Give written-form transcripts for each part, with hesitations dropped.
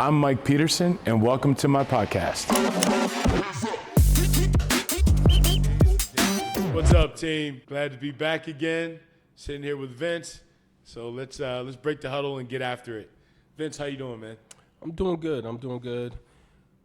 I'm Mike Peterson, and welcome to my podcast. What's up, team? Glad to be back again, sitting here with Vince. So let's break the huddle and get after it. Vince, how you doing, man? I'm doing good.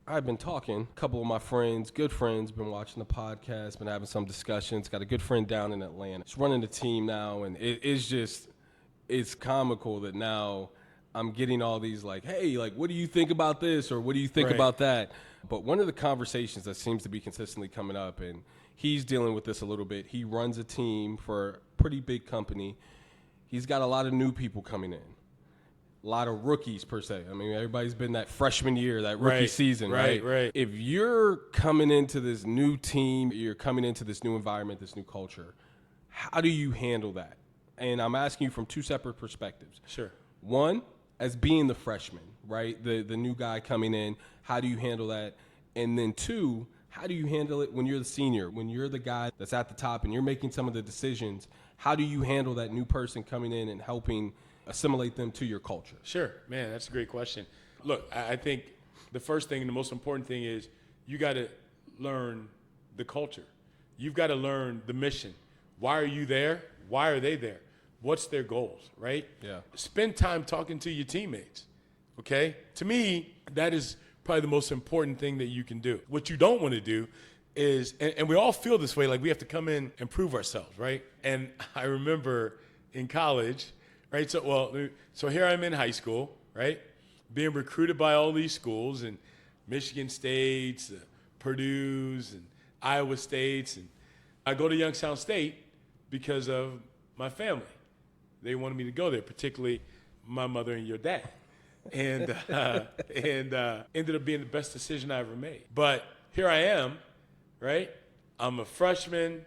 I've been talking. A couple of my friends, good friends, been watching the podcast, been having some discussions. Got a good friend down in Atlanta. He's running the team now, and it's comical that now I'm getting all these like, hey, like, what do you think about this? Or what do you think about that? But one of the conversations that seems to be consistently coming up, and he's dealing with this a little bit. He runs a team for a pretty big company. He's got a lot of new people coming in. A lot of rookies, per se. I mean, everybody's been that freshman year, that rookie season, right? If you're coming into this new team, you're coming into this new environment, this new culture, how do you handle that? And I'm asking you from two separate perspectives. Sure. One, as being the freshman, right? The new guy coming in, how do you handle that? And then two, how do you handle it when you're the senior, when you're the guy that's at the top and you're making some of the decisions? How do you handle that new person coming in and helping assimilate them to your culture? Sure, man, that's a great question. Look, I think the first thing and the most important thing is you got to learn the culture. You've got to learn the mission. Why are you there? Why are they there? What's their goals, right? Yeah. Spend time talking to your teammates, okay? To me, that is probably the most important thing that you can do. What you don't want to do is, and we all feel this way, like we have to come in and prove ourselves, right? And I remember in college, right? So here I'm in high school, right? Being recruited by all these schools and Michigan States, Purdue's, and Iowa States. And I go to Youngstown State because of my family. They wanted me to go there, particularly my mother and your dad. And ended up being the best decision I ever made. But here I am, right? I'm a freshman.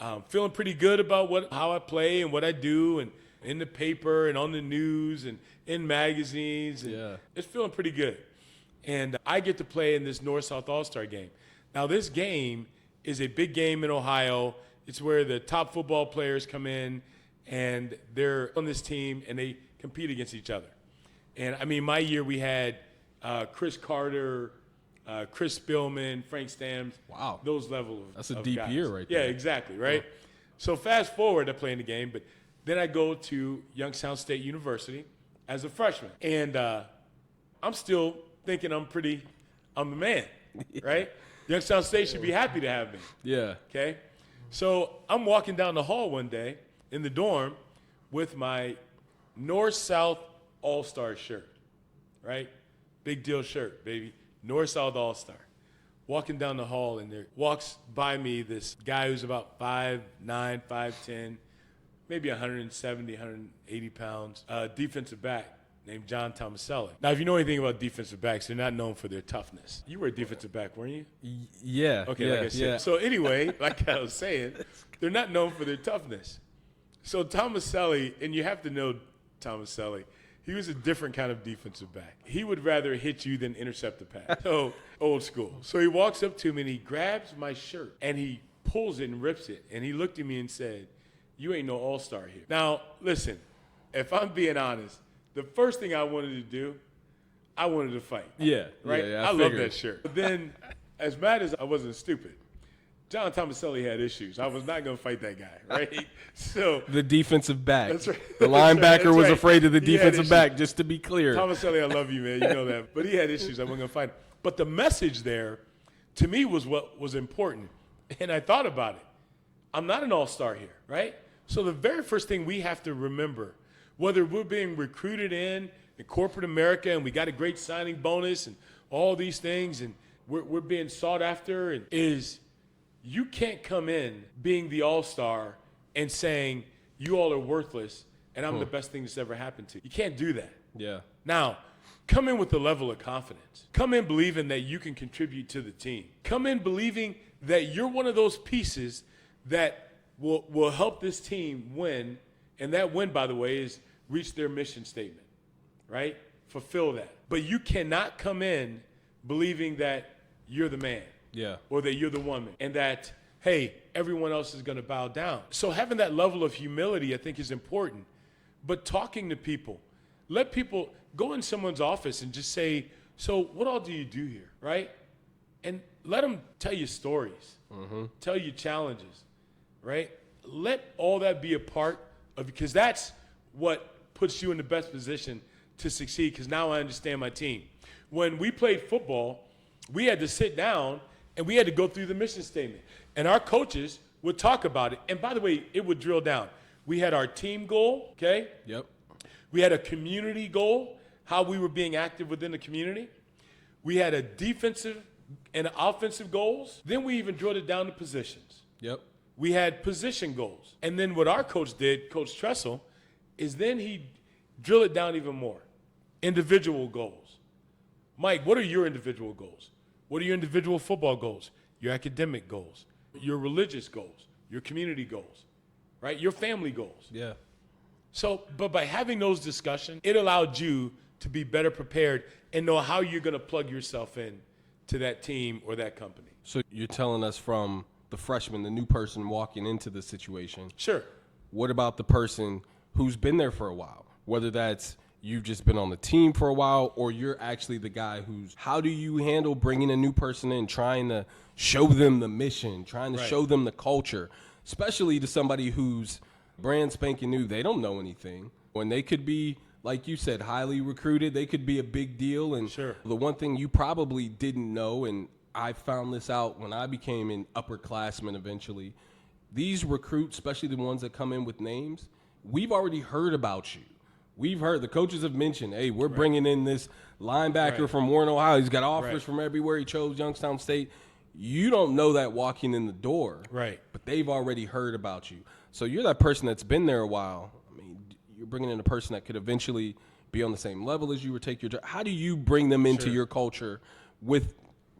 I'm feeling pretty good about how I play and what I do, and in the paper and on the news and in magazines. And it's feeling pretty good. And I get to play in this North-South All-Star game. Now, this game is a big game in Ohio. It's where the top football players come in, and they're on this team, and they compete against each other. And, I mean, my year we had Chris Carter, Chris Spillman, Frank Stamms. Wow. Those level of That's a deep guys. year right there. Yeah, exactly, right? Yeah. So fast forward, I play in the game, but then I go to Youngstown State University as a freshman. And I'm still thinking I'm the man, right? Youngstown State should be happy to have me. Yeah. Okay? So I'm walking down the hall one day in the dorm with my North-South All-Star shirt, right? Big deal shirt, baby. North-South All-Star. Walking down the hall, and there walks by me this guy who's about 5'9", 5'10", maybe 170, 180 pounds, defensive back named John Tomaselli. Now, if you know anything about defensive backs, they're not known for their toughness. You were a defensive back, weren't you? Yeah. Okay, like I said. Yeah. So anyway, like I was saying, they're not known for their toughness. So Tomaselli, and you have to know Tomaselli, he was a different kind of defensive back. He would rather hit you than intercept the pass. So old school. So he walks up to me and he grabs my shirt and he pulls it and rips it. And he looked at me and said, "You ain't no all-star here." Now, listen, if I'm being honest, the first thing I wanted to do, I wanted to fight. Yeah. Right? Yeah, I love that shirt. But then, as mad as I wasn't stupid, John Tomaselli had issues. I was not going to fight that guy, right? So the defensive back. That's right. The linebacker was afraid of the defensive back, just to be clear. Tomaselli, I love you, man. You know that. But he had issues. I wasn't going to fight him. But the message there, to me, was what was important. And I thought about it. I'm not an all-star here, right? So the very first thing we have to remember, whether we're being recruited in corporate America and we got a great signing bonus and all these things and we're being sought after, and is you can't come in being the all-star and saying you all are worthless and I'm the best thing that's ever happened to you. You can't do that. Yeah. Now, come in with a level of confidence. Come in believing that you can contribute to the team. Come in believing that you're one of those pieces that will help this team win, and that win, by the way, is reach their mission statement, right? Fulfill that. But you cannot come in believing that you're the man. Yeah. Or that you're the woman, and that, hey, everyone else is going to bow down. So having that level of humility, I think, is important. But talking to people, let people, go in someone's office and just say, so what all do you do here, right? And let them tell you stories, tell you challenges, right? Let all that be a part of, because that's what puts you in the best position to succeed, because now I understand my team. When we played football, we had to sit down and we had to go through the mission statement. And our coaches would talk about it. And by the way, it would drill down. We had our team goal, okay? Yep. We had a community goal, how we were being active within the community. We had a defensive and offensive goals. Then we even drilled it down to positions. Yep. We had position goals. And then what our coach did, Coach Tressel, is then he drilled it down even more. Individual goals. Mike, what are your individual goals? What are your individual football goals? Your academic goals, your religious goals, your community goals, right? Your family goals. Yeah. So, but by having those discussions, it allowed you to be better prepared and know how you're going to plug yourself in to that team or that company. So you're telling us from the freshman, the new person walking into the situation. Sure. What about the person who's been there for a while? Whether that's you've just been on the team for a while or you're actually the guy how do you handle bringing a new person in, trying to show them the mission, trying to show them the culture, especially to somebody who's brand spanking new. They don't know anything. When they could be, like you said, highly recruited, they could be a big deal. And the one thing you probably didn't know, and I found this out when I became an upperclassman eventually, these recruits, especially the ones that come in with names, we've already heard about you. We've heard, the coaches have mentioned, hey, we're bringing in this linebacker from Warren, Ohio. He's got offers from everywhere. He chose Youngstown State. You don't know that walking in the door, but they've already heard about you. So you're that person that's been there a while. I mean, you're bringing in a person that could eventually be on the same level as you or take your job. How do you bring them into your culture with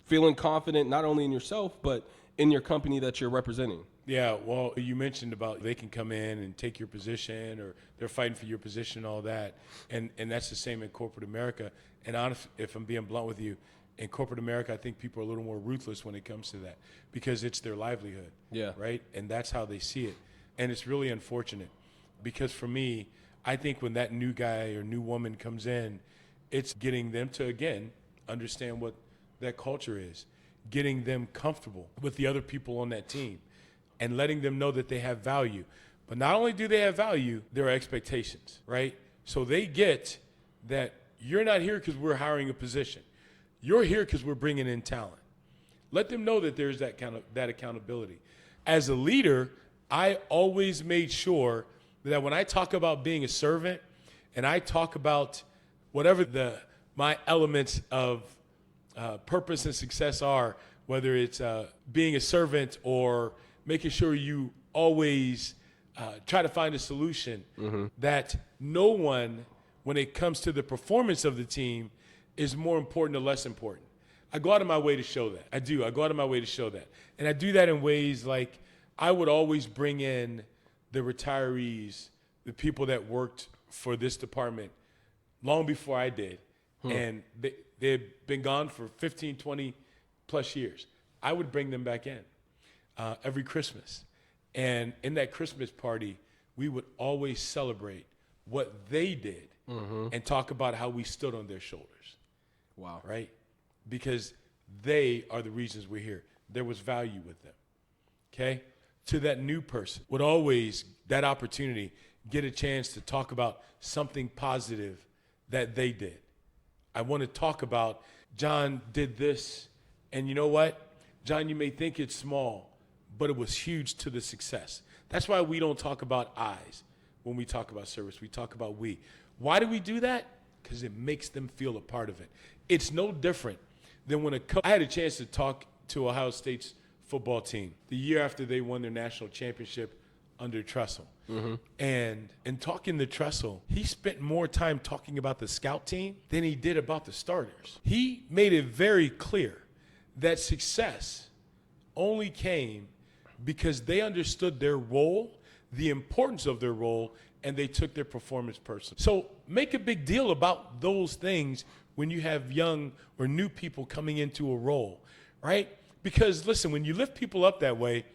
feeling confident not only in yourself but in your company that you're representing? Yeah, well, you mentioned about they can come in and take your position or they're fighting for your position and all that. And that's the same in corporate America. And honest, if I'm being blunt with you, in corporate America, I think people are a little more ruthless when it comes to that because it's their livelihood, right? And that's how they see it. And it's really unfortunate because for me, I think when that new guy or new woman comes in, it's getting them to, again, understand what that culture is, getting them comfortable with the other people on that team and letting them know that they have value. But not only do they have value, there are expectations, right? So they get that you're not here because we're hiring a position. You're here because we're bringing in talent. Let them know that there's that kind of that accountability. As a leader, I always made sure that when I talk about being a servant and I talk about whatever my elements of purpose and success are, whether it's being a servant or making sure you always try to find a solution, that no one, when it comes to the performance of the team, is more important or less important. I go out of my way to show that. I do. I go out of my way to show that. And I do that in ways like I would always bring in the retirees, the people that worked for this department long before I did. And they've been gone for 15, 20 plus years. I would bring them back in every Christmas. And in that Christmas party, we would always celebrate what they did and talk about how we stood on their shoulders. Wow. Right? Because they are the reasons we're here. There was value with them. Okay? To that new person, would always, that opportunity, get a chance to talk about something positive that they did. I want to talk about, John did this, and you know what? John, you may think it's small, but it was huge to the success. That's why we don't talk about I's when we talk about service. We talk about we. Why do we do that? Because it makes them feel a part of it. It's no different than when I had a chance to talk to Ohio State's football team the year after they won their national championship under Tressel. And in talking to Tressel, he spent more time talking about the scout team than he did about the starters. He made it very clear that success only came because they understood their role, the importance of their role, and they took their performance personally. So make a big deal about those things when you have young or new people coming into a role, right? Because listen, when you lift people up that way,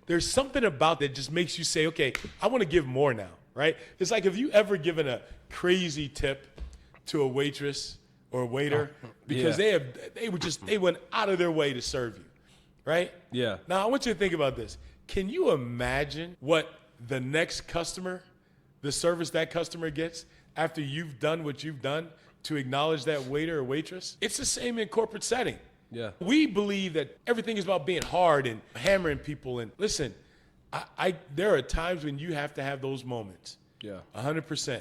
there's something about that just makes you say, okay, I want to give more now, right? It's like, have you ever given a crazy tip to a waitress or a waiter because they went out of their way to serve you, right? Yeah. Now I want you to think about this. Can you imagine what the next customer, the service that customer gets after you've done what you've done to acknowledge that waiter or waitress? It's the same in corporate setting. Yeah. We believe that everything is about being hard and hammering people. And listen, there are times when you have to have those moments. Yeah. 100%.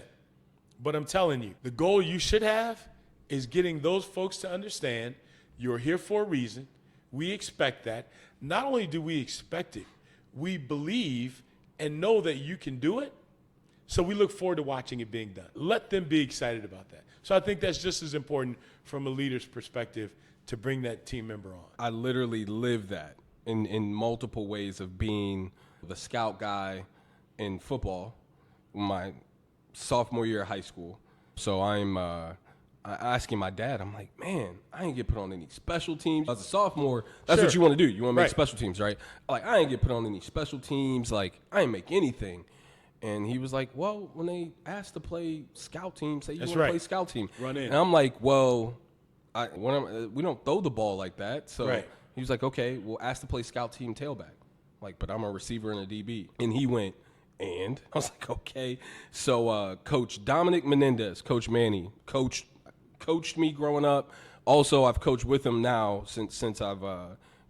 But I'm telling you, the goal you should have is getting those folks to understand you're here for a reason. We expect that. Not only do we expect it, we believe and know that you can do it. So we look forward to watching it being done. Let them be excited about that. So I think that's just as important from a leader's perspective to bring that team member on. I literally live that in multiple ways of being the scout guy in football my sophomore year of high school. So I'm asking my dad, I'm like, man, I ain't get put on any special teams. As a sophomore, that's Sure. what you want to do. You want to make Right. special teams, right? Like, I ain't get put on any special teams. Like, I ain't make anything. And he was like, well, when they asked to play scout team, say you want to right. play scout team. Run in. And I'm like, well, we don't throw the ball like that. So Right. he was like, okay, well, ask to play scout team tailback. Like, but I'm a receiver and a DB. And he went, and I was like, okay. So Coach Dominic Menendez, Coach Manny, coached me growing up. Also, I've coached with him now since I've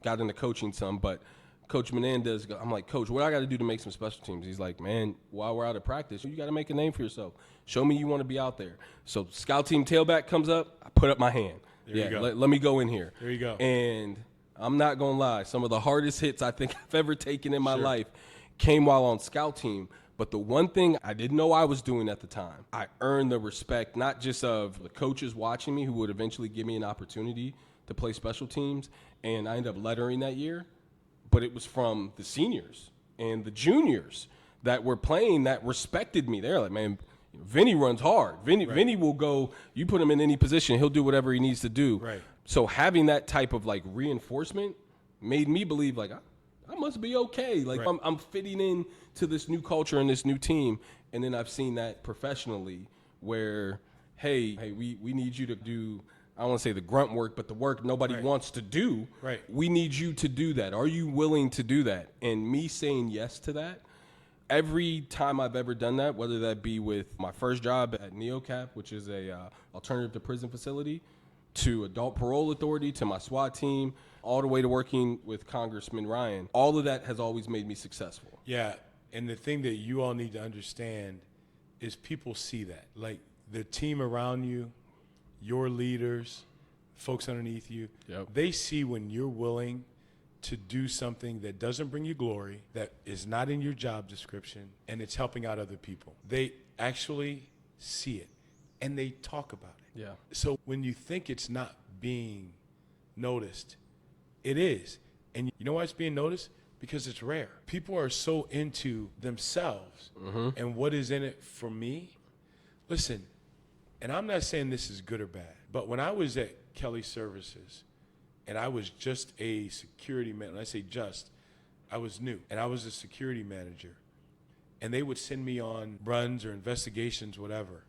got into coaching some. But Coach Menendez, I'm like, Coach, what I got to do to make some special teams? He's like, man, while we're out of practice, you got to make a name for yourself. Show me you want to be out there. So scout team tailback comes up, I put up my hand. There you go. Let me go in here. There you go. And I'm not going to lie, some of the hardest hits I think I've ever taken in my Sure. life came while on scout team. But the one thing I didn't know I was doing at the time, I earned the respect not just of the coaches watching me who would eventually give me an opportunity to play special teams, and I ended up lettering that year, but it was from the seniors and the juniors that were playing that respected me. They're like, man, Vinny runs hard. Vinny will go, you put him in any position, he'll do whatever he needs to do. Right. So having that type of like reinforcement made me believe like, I must be okay. Like Right. I'm fitting in to this new culture and this new team. And then I've seen that professionally where, hey, we need you to do, I don't want to say the grunt work, but the work nobody Right. wants to do. Right. We need you to do that. Are you willing to do that? And me saying yes to that, every time I've ever done that, whether that be with my first job at NeoCap, which is a alternative to prison facility, to Adult Parole Authority, to my SWAT team, all the way to working with Congressman Ryan, all of that has always made me successful. Yeah, and the thing that you all need to understand is people see that. Like the team around you, your leaders, folks underneath you, Yep. they see when you're willing to do something that doesn't bring you glory, that is not in your job description, and it's helping out other people. They actually see it, and they talk about it. Yeah. So when you think it's not being noticed, it is. And you know why it's being noticed? Because it's rare. People are so into themselves and what is in it for me. Listen, and I'm not saying this is good or bad, but when I was at Kelly Services and I was just a security man, when I say just, I was new, and I was a security manager, and they would send me on runs or investigations, whatever.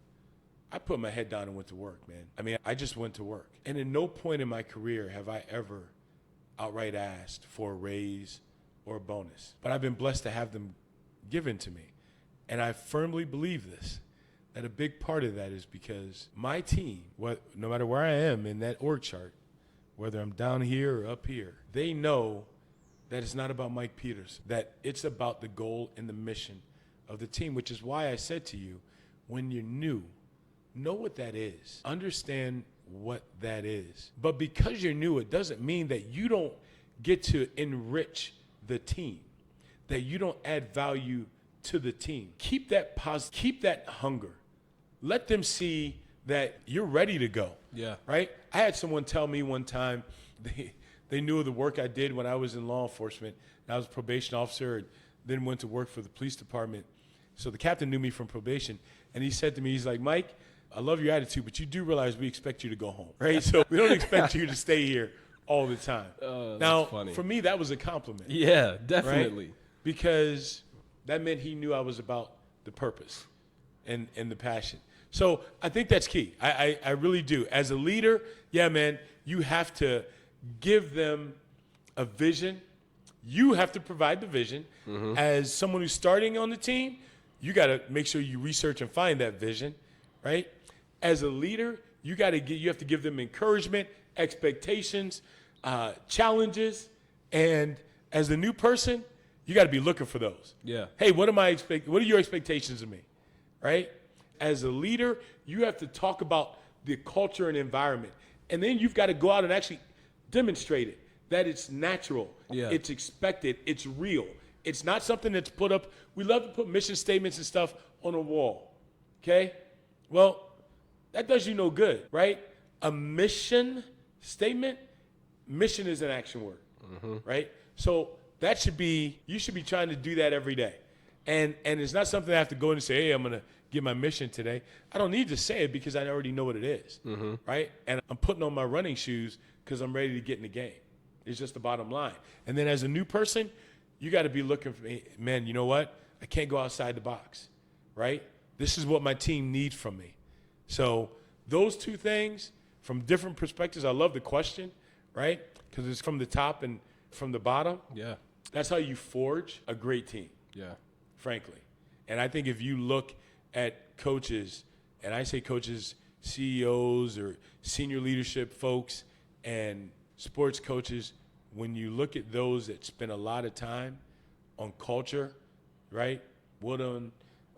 I put my head down and went to work, man. I mean, I just went to work. And at no point in my career have I ever outright asked for a raise or a bonus. But I've been blessed to have them given to me. And I firmly believe this, that a big part of that is because my team, no matter where I am in that org chart, whether I'm down here or up here, they know that it's not about Mike Peterson, that it's about the goal and the mission of the team, which is why I said to you, when you're new, know what that is. Understand what that is. But because you're new, it doesn't mean that you don't get to enrich the team, that you don't add value to the team. Keep that keep that hunger. Let them see that you're ready to go. Yeah. Right? I had someone tell me one time they knew of the work I did when I was in law enforcement. I was a probation officer and then went to work for the police department. So the captain knew me from probation, and he said to me, he's like, Mike, I love your attitude, but you do realize we expect you to go home, right? So we don't expect you to stay here all the time. Now, funny. for me, that was a compliment. Yeah, definitely. Right? Because that meant he knew I was about the purpose and the passion. So I think that's key. I really do. As a leader, yeah, man, you have to give them a vision. You have to provide the vision. As someone who's starting on the team, you got to make sure you research and find that vision, right? As a leader, you have to give them encouragement, expectations, challenges, and as a new person, you got to be looking for those. Yeah. Hey, what are your expectations of me, right? As a leader, you have to talk about the culture and environment, and then you've got to go out and actually demonstrate it, that it's natural, it's expected, it's real. It's not something that's put up. We love to put mission statements and stuff on a wall, okay? Well, that does you no good, right? A mission statement, mission is an action word, right? So you should be trying to do that every day. And it's not something I have to go in and say, hey, I'm going to get my mission today. I don't need to say it because I already know what it is, right? And I'm putting on my running shoes because I'm ready to get in the game. It's just the bottom line. And then as a new person, you got to be looking for, man, you know what? I can't go outside the box, right? This is what my team needs from me. So those two things from different perspectives. I love the question, right? Because it's from the top and from the bottom. Yeah. That's how you forge a great team. Yeah. Frankly. And I think if you look at coaches, and I say coaches, CEOs or senior leadership folks and sports coaches, when you look at those that spend a lot of time on culture, right? Wooden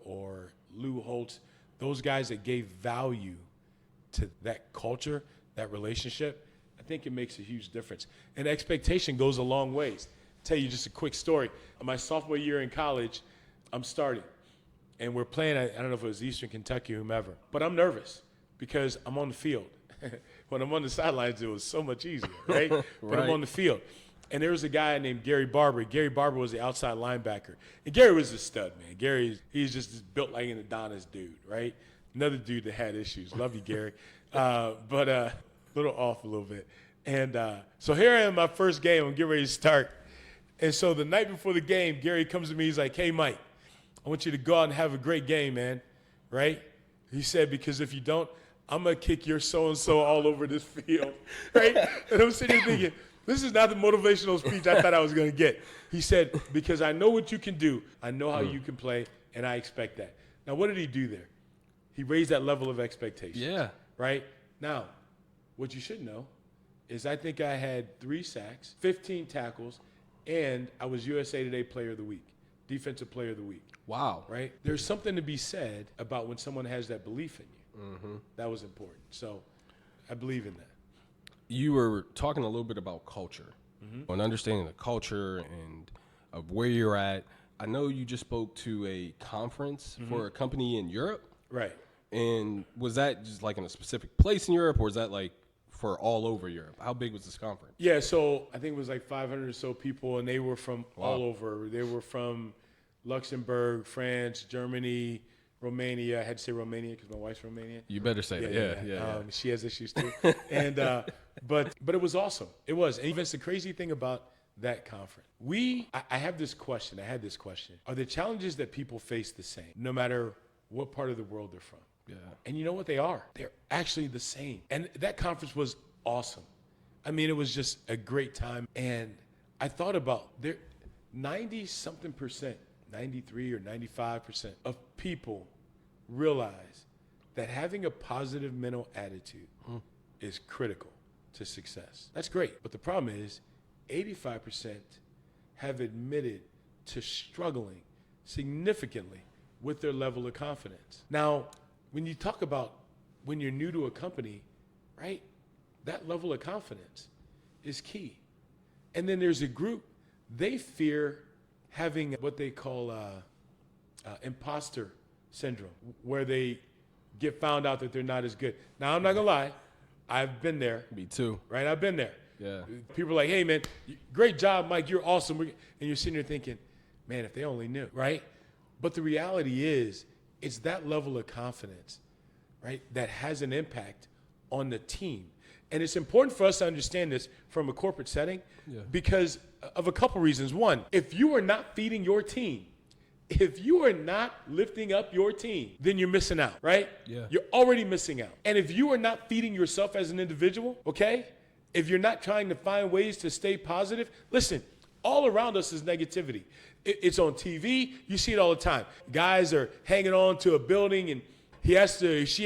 or Lou Holtz, those guys that gave value to that culture, that relationship, I think it makes a huge difference. And expectation goes a long ways. I'll tell you just a quick story. My sophomore year in college, I'm starting. And we're playing, I don't know if it was Eastern Kentucky or whomever, but I'm nervous because I'm on the field. When I'm on the sidelines, it was so much easier, right? But I'm on the field. And there was a guy named Gary Barber. Gary Barber was the outside linebacker. And Gary was a stud, man. He's just built like an Adonis dude, right? Another dude that had issues. Love you, Gary. But a little off a little bit. And so here I am, my first game. I'm getting ready to start. And so the night before the game, Gary comes to me. He's like, hey, Mike, I want you to go out and have a great game, man, right? He said, because if you don't, I'm going to kick your so-and-so all over this field, right? And I'm sitting here thinking, this is not the motivational speech I thought I was going to get. He said, because I know what you can do. I know how you can play, and I expect that. Now, what did he do there? He raised that level of expectation. Yeah. Right? Now, what you should know is I think I had 3 sacks, 15 tackles, and I was USA Today Player of the Week, Defensive Player of the Week. Wow. Right? There's something to be said about when someone has that belief in you. That was important. So I believe in that. You were talking a little bit about culture and understanding the culture and of where you're at. I know you just spoke to a conference for a company in Europe. Right. And was that just like in a specific place in Europe, or was that like for all over Europe? How big was this conference? Yeah, so I think it was like 500 or so people, and they were from all over. They were from Luxembourg, France, Germany, Romania. I had to say Romania because my wife's Romanian. You better say that. Yeah. She has issues too. And but it was awesome. It was. And even the crazy thing about that conference, I had this question. Are the challenges that people face the same, no matter what part of the world they're from? Yeah. And you know what they are? They're actually the same. And that conference was awesome. I mean, it was just a great time. And I thought about 90-something%, 93 or 95% of people realize that having a positive mental attitude is critical to success. That's great. But the problem is 85% have admitted to struggling significantly with their level of confidence. Now, when you talk about when you're new to a company, right, that level of confidence is key. And then there's a group, they fear having what they call imposter syndrome, where they get found out that they're not as good. Now, I'm not going to lie. I've been there. Me too. Right? I've been there. Yeah. People are like, hey, man, great job, Mike. You're awesome. And you're sitting there thinking, man, if they only knew, right? But the reality is, it's that level of confidence, right, that has an impact on the team. And it's important for us to understand this from a corporate setting because of a couple reasons. One, if you are not feeding your team, If you are not lifting up your team, then you're missing out, right? Yeah. You're already missing out. And if you are not feeding yourself as an individual, okay? If you're not trying to find ways to stay positive, listen, all around us is negativity. It's on TV. You see it all the time. Guys are hanging on to a building and she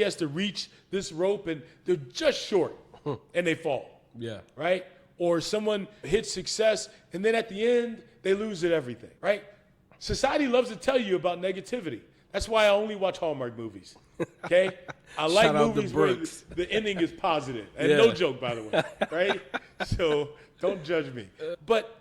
has to reach this rope and they're just short and they fall. Yeah. Right? Or someone hits success and then at the end they lose at everything, right? Society loves to tell you about negativity. That's why I only watch Hallmark movies. Okay? I like Shout out movies to where Brooks. the ending is positive. And Yeah. no joke, by the way. Right? So don't judge me. But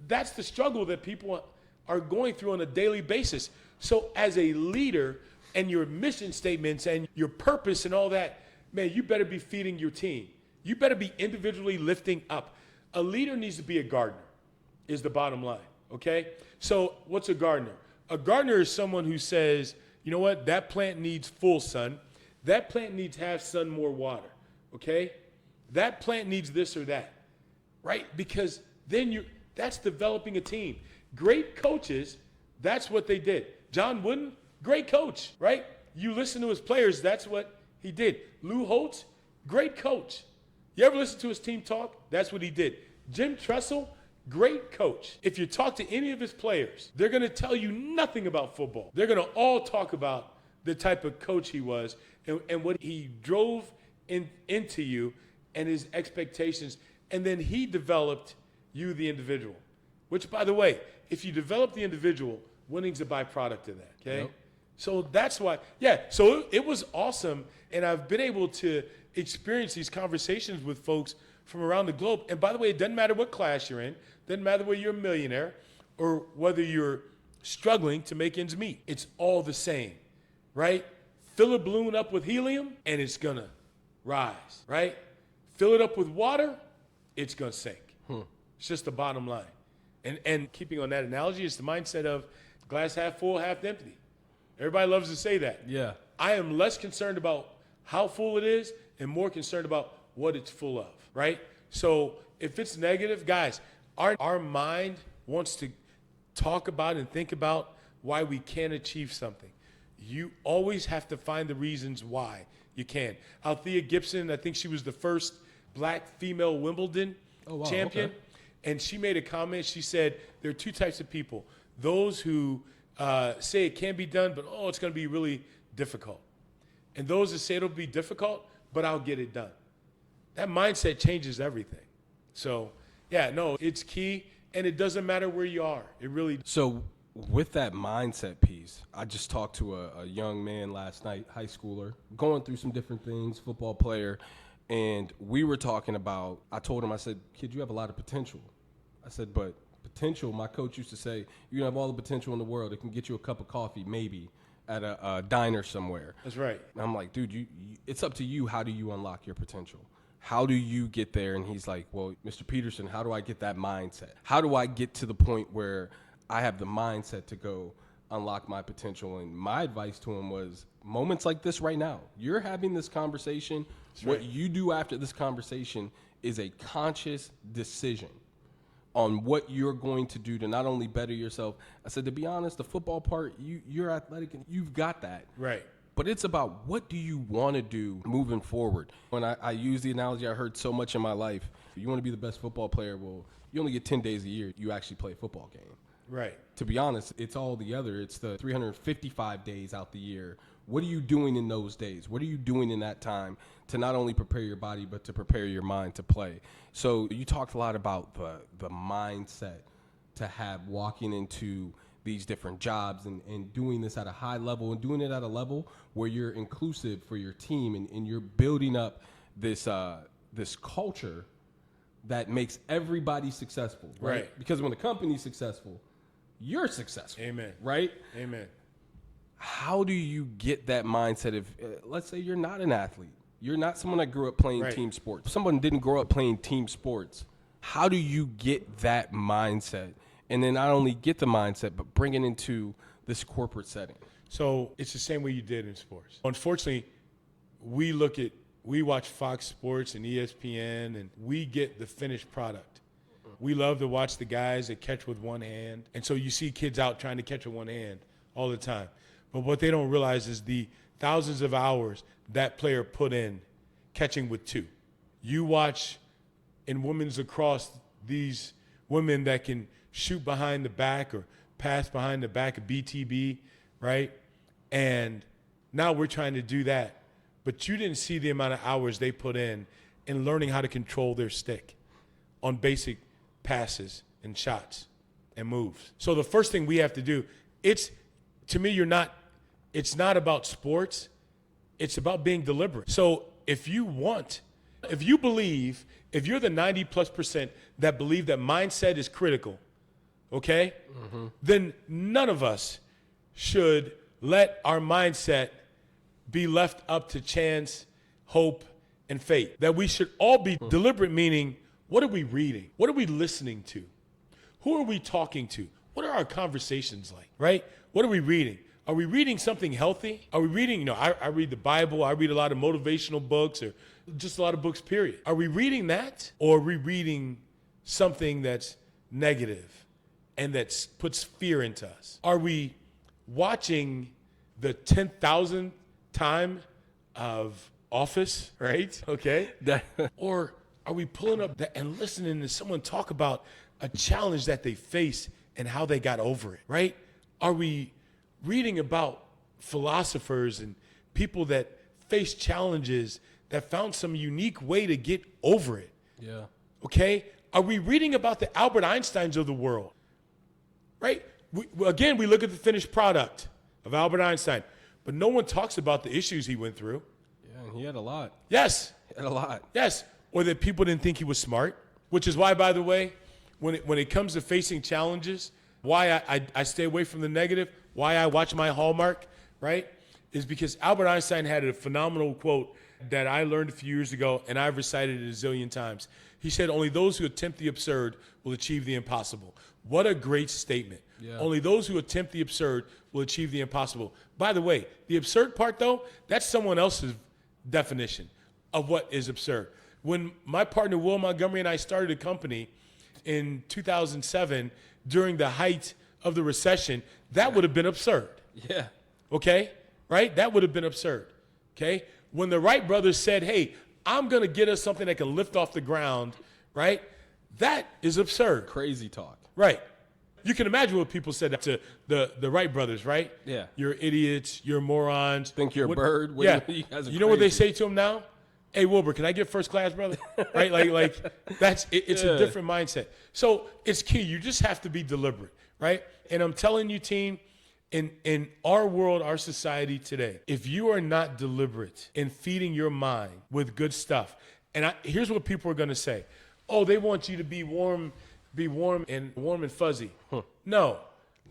that's the struggle that people are going through on a daily basis. So as a leader and your mission statements and your purpose and all that, man, you better be feeding your team. You better be individually lifting up. A leader needs to be a gardener, is the bottom line, okay? So what's a gardener? A gardener is someone who says, you know what, that plant needs full sun. That plant needs half sun, more water, okay? That plant needs this or that, right? Because then that's developing a team. Great coaches, that's what they did. John Wooden, great coach, right? You listen to his players, that's what he did. Lou Holtz, great coach. You ever listen to his team talk? That's what he did. Jim Tressel, great coach. If you talk to any of his players, they're going to tell you nothing about football. They're going to all talk about the type of coach he was and what he drove into you and his expectations. And then he developed you, the individual, which, by the way, if you develop the individual, winning's a byproduct of that, okay? Yep. So that's why, yeah, so it was awesome. And I've been able to experience these conversations with folks from around the globe. And by the way, it doesn't matter what class you're in, doesn't matter whether you're a millionaire or whether you're struggling to make ends meet. It's all the same, right? Fill a balloon up with helium and it's gonna rise, right? Fill it up with water, it's gonna sink. It's just the bottom line. And keeping on that analogy, it's the mindset of glass half full, half empty. Everybody loves to say that. Yeah. I am less concerned about how full it is and more concerned about what it's full of, right? So if it's negative, guys, our mind wants to talk about and think about why we can't achieve something. You always have to find the reasons why you can. Althea Gibson, I think she was the first black female Wimbledon champion. Okay. And she made a comment. She said, there are two types of people. Those who say it can be done, but, it's going to be really difficult. And those that say it'll be difficult, but I'll get it done. That mindset changes everything. So, yeah, no, it's key, and it doesn't matter where you are. It really So with that mindset piece, I just talked to a young man last night, high schooler, going through some different things, football player, and we were talking about, I told him, I said, kid, you have a lot of potential. I said, but potential, my coach used to say, you can have all the potential in the world. It can get you a cup of coffee, maybe, at a diner somewhere. That's right. And I'm like, dude, it's up to you. How do you unlock your potential? How do you get there? And he's like, well, Mr. Peterson, how do I get that mindset? How do I get to the point where I have the mindset to go unlock my potential? And my advice to him was moments like this right now. You're having this conversation. That's What right. you do after this conversation is a conscious decision on what you're going to do to not only better yourself. I said, to be honest, the football part, you're athletic and you've got that. Right. But it's about what do you want to do moving forward. When I use the analogy I heard so much in my life, if you want to be the best football player, well, you only get 10 days a year you actually play a football game. Right. To be honest, it's all the other. It's the 355 days out the year. What are you doing in those days? What are you doing in that time to not only prepare your body, but to prepare your mind to play? So you talked a lot about the mindset to have walking into these different jobs and doing this at a high level and doing it at a level where you're inclusive for your team and you're building up this culture that makes everybody successful, right? Right. Because when a company's successful, you're successful. Amen. Right? Amen. How do you get that mindset if, let's say you're not an athlete, you're not someone that grew up playing Right. team sports, someone didn't grow up playing team sports, how do you get that mindset? And then not only get the mindset, but bring it into this corporate setting? So it's the same way you did in sports. Unfortunately, we watch Fox Sports and ESPN, and we get the finished product. We love to watch the guys that catch with one hand. And so you see kids out trying to catch with one hand all the time. But what they don't realize is the thousands of hours that player put in catching with two. You watch in women's lacrosse these women that can shoot behind the back or pass behind the back of BTB, right? And now we're trying to do that. But you didn't see the amount of hours they put in learning how to control their stick on basic passes and shots and moves. So the first thing we have to do, to me, it's not about sports. It's about being deliberate. So if you're the 90+% that believe that mindset is critical, okay, then none of us should let our mindset be left up to chance, hope, and fate. That we should all be deliberate, meaning, what are we reading? What are we listening to? Who are we talking to? What are our conversations like, right? What are we reading? Are we reading something healthy? Are we reading, I read the Bible, I read a lot of motivational books or just a lot of books, period. Are we reading that? Or are we reading something that's negative and that puts fear into us? Are we watching the 10,000th time of Office, right? Okay. Or are we pulling up and listening to someone talk about a challenge that they face and how they got over it, right? Are we reading about philosophers and people that face challenges that found some unique way to get over it? Yeah. Okay? Are we reading about the Albert Einsteins of the world? Right? We look at the finished product of Albert Einstein, but no one talks about the issues he went through. Yeah, and he had a lot. Yes. He had a lot. Yes. Or that people didn't think he was smart, which is why, by the way, when it comes to facing challenges, why I stay away from the negative, why I watch my Hallmark, right, is because Albert Einstein had a phenomenal quote that I learned a few years ago, and I've recited it a zillion times. He said, "Only those who attempt the absurd will achieve the impossible." What a great statement. Yeah. Only those who attempt the absurd will achieve the impossible. By the way, the absurd part, though, that's someone else's definition of what is absurd. When my partner Will Montgomery and I started a company in 2007 during the height of the recession, that would have been absurd. Yeah. Okay? Right? That would have been absurd. Okay? When the Wright brothers said, "Hey, I'm going to get us something that can lift off the ground," right? That is absurd. Crazy talk. Right. You can imagine what people said to the Wright brothers, right? Yeah. "You're idiots. You're morons. Think you're a bird." Yeah. You guys are you know what they crazy. say to him now? "Hey, Wilbur, can I get first class, brother?" Right? Like that's it, it's a different mindset. So it's key. You just have to be deliberate, right? And I'm telling you, team, in our world, our society today, if you are not deliberate in feeding your mind with good stuff, here's what people are going to say: "Oh, they want you to be warm and fuzzy." No.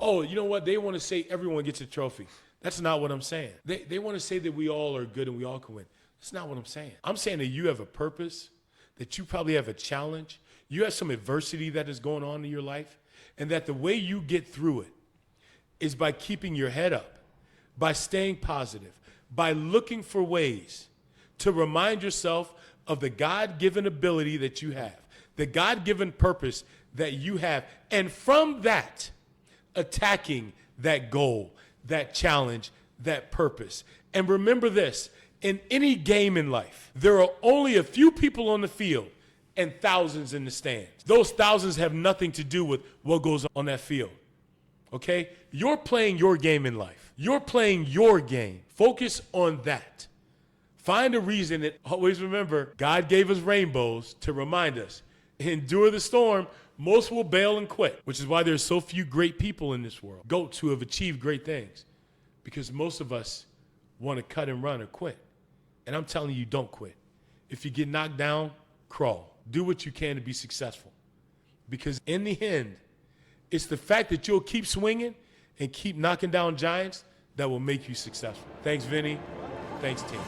"Oh, you know what? They want to say everyone gets a trophy." That's not what I'm saying. They want to say that we all are good and we all can win. That's not what I'm saying. I'm saying that you have a purpose, that you probably have a challenge, you have some adversity that is going on in your life, and that the way you get through it is by keeping your head up, by staying positive, by looking for ways to remind yourself of the God-given ability that you have, the God-given purpose that you have, and from that, attacking that goal, that challenge, that purpose. And remember this, in any game in life, there are only a few people on the field and thousands in the stands. Those thousands have nothing to do with what goes on that field. Okay? You're playing your game in life. You're playing your game. Focus on that. Find a reason, and always remember, God gave us rainbows to remind us. Endure the storm. Most will bail and quit, which is why there's so few great people in this world, goats who have achieved great things, because most of us want to cut and run or quit. And I'm telling you, don't quit. If you get knocked down, crawl. Do what you can to be successful. Because in the end, it's the fact that you'll keep swinging and keep knocking down giants that will make you successful. Thanks, Vinny. Thanks, team.